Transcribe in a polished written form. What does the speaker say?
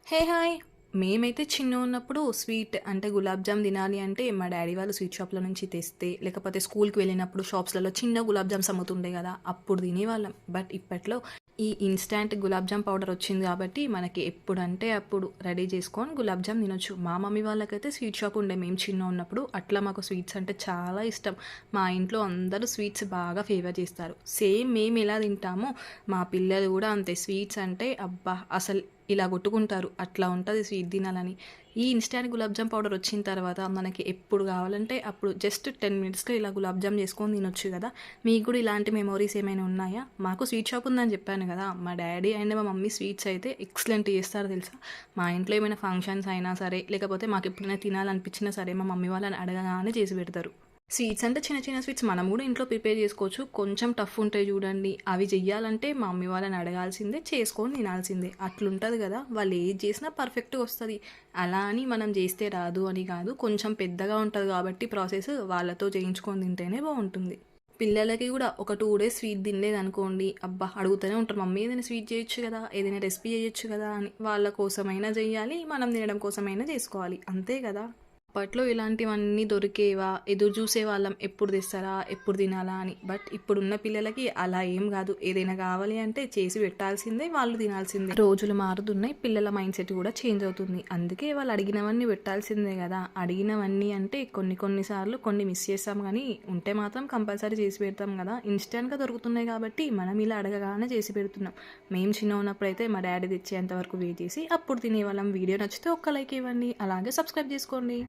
Hey hi! మేమైతే చిన్నగున్నప్పుడు sweet అంటే గులాబ్ జామ్ తినాలి అంటే మా డ్యాడీ వాళ్ళు స్వీట్ షాప్‌లో నుంచి తెస్తే, లేకపోతే స్కూల్‌కి వెళ్ళినప్పుడు షాప్స్‌లలో చిన్న గులాబ్ జామ్స్ అమ్ముతుండే గదా! అప్పుడు తినేవాళ్ళం. బట్ ఇప్పట్లో ఈ ఇన్‌స్టాంట్ గులాబ్ జామ్ పౌడర్ వచ్చింది కాబట్టి మనకి ఎప్పుడంటే అప్పుడు రెడీ చేసుకొని గులాబ్ జామ్ తినొచ్చు. మా మమ్మీ వాళ్ళకైతే స్వీట్ షాప్ ఉండే మేము చిన్నగున్నప్పుడు. అట్లా మాకు స్వీట్స్ అంటే చాలా ఇష్టం. మా ఇంట్లో అందరూ స్వీట్స్ బాగా ఫేవర్ చేస్తారు. సేమ్ మేము ఎలా తింటామో మా పిల్లలు గూడా అంతే. స్వీట్స్ అంటే అబ్బా! అసలు ఇలా కొట్టుకుంటారు. అట్లా ఉంటది స్వీట్ తినాలని. ఈ ఇన్‌స్టాంట్ గులాబ్ జామ్ పౌడర్ వచ్చిన తర్వాత మనకి ఎప్పుడు కావాలంటే అప్పుడు జస్ట్ 10 మినిట్స్‌లో ఇలా గులాబ్ జామ్ చేసుకొని తినొచ్చు గదా! మీకు కూడా ఇలాంటి మెమోరీస్ ఏమైనా ఉన్నాయా? మాకు స్వీట్ షాప్ ఉందని చెప్పాను గదా! మా డ్యాడీ అండ్ మా మమ్మీ స్వీట్స్ అయితే ఎక్సలెంట్ చేస్తారు తెలుసా! మా ఇంట్లో ఏమైనా ఫంక్షన్స్ అయినా సరే, లేకపోతే మాకెప్పుడైనా తినాలనిపించినా సరే, మా మమ్మీ వాళ్ళని అడగగానే చేసి పెడతారు. స్వీట్స్ అంటే చిన్న చిన్న స్వీట్స్ మనం గూడా ఇంట్లో ప్రిపేర్ జేసుకోవచ్చు. కొంచెం టఫ్ ఉంటాయి జూడండి. అవి చెయ్యాలంటే మా మమ్మీ వాళ్ళని అడగాల్సిందే, చేసుకొని తినాల్సిందే. అట్లుంటది గదా! వాళ్ళు ఏది చేసినా పర్ఫెక్ట్‌గా వస్తది. అలా అని మనం జేస్తే రాదు అని గాదు. కొంచెం పెద్దగా ఉంటది గాబట్టి ప్రాసెస్ వాళ్ళతో చేయించుకొని తింటేనే బావుంటుంది. పిల్లలకి గూడా ఒక 2 డేస్ స్వీట్ తినలేదనుకోండి, అబ్బా! అడుగుతూనే ఉంటారు. మమ్మీ ఏదైనా స్వీట్ చేయొచ్చు గదా! ఏదైనా రెసిపీ చేయొచ్చు గదా! అని. వాళ్ళ కోసమైనా జెయ్యాలి, మనం తినడం కోసమైనా జేసుకోవాలి. అంతే గదా! అప్పట్లో ఇలాంటివన్నీ దొరికేవా? ఎదురు జూసేవాళ్ళం ఎప్పుడు తెస్తారా? ఎప్పుడు తినాలా అని. బట్ ఇప్పుడున్న పిల్లలకి అలా ఏం గాదు. ఏదైనా గావాలి అంటే చేసి పెట్టాల్సిందే, వాళ్ళు తినాల్సిందే. రోజులు మారుతున్నాయి. పిల్లల మైండ్‌సెట్ గూడా చేంజ్ అవుతుంది. అందుకే వాళ్ళు అడిగినవన్నీ పెట్టాల్సిందే గదా! అడిగినవన్నీ అంటే కొన్ని కొన్ని సార్లు కొన్ని మిస్ చేస్తాం గానీ, ఉంటే మాత్రం కంపల్సరీ చేసి పెడతాం గదా! ఇన్‌స్టాంట్‌గా దొరుకుతున్నాయి కాబట్టి మనం ఇలా అడగగానే చేసి పెడుతున్నాం. మేము చిన్నగున్నప్పుడైతే మా డ్యాడీ తెచ్చేంత వరకు వెయిట్ చేసి అప్పుడు తినేవాళ్ళం. వీడియో నచ్చితే ఒక్క లైక్ ఇవ్వండి. అలాగే సబ్స్క్రైబ్ జేసుకోండి.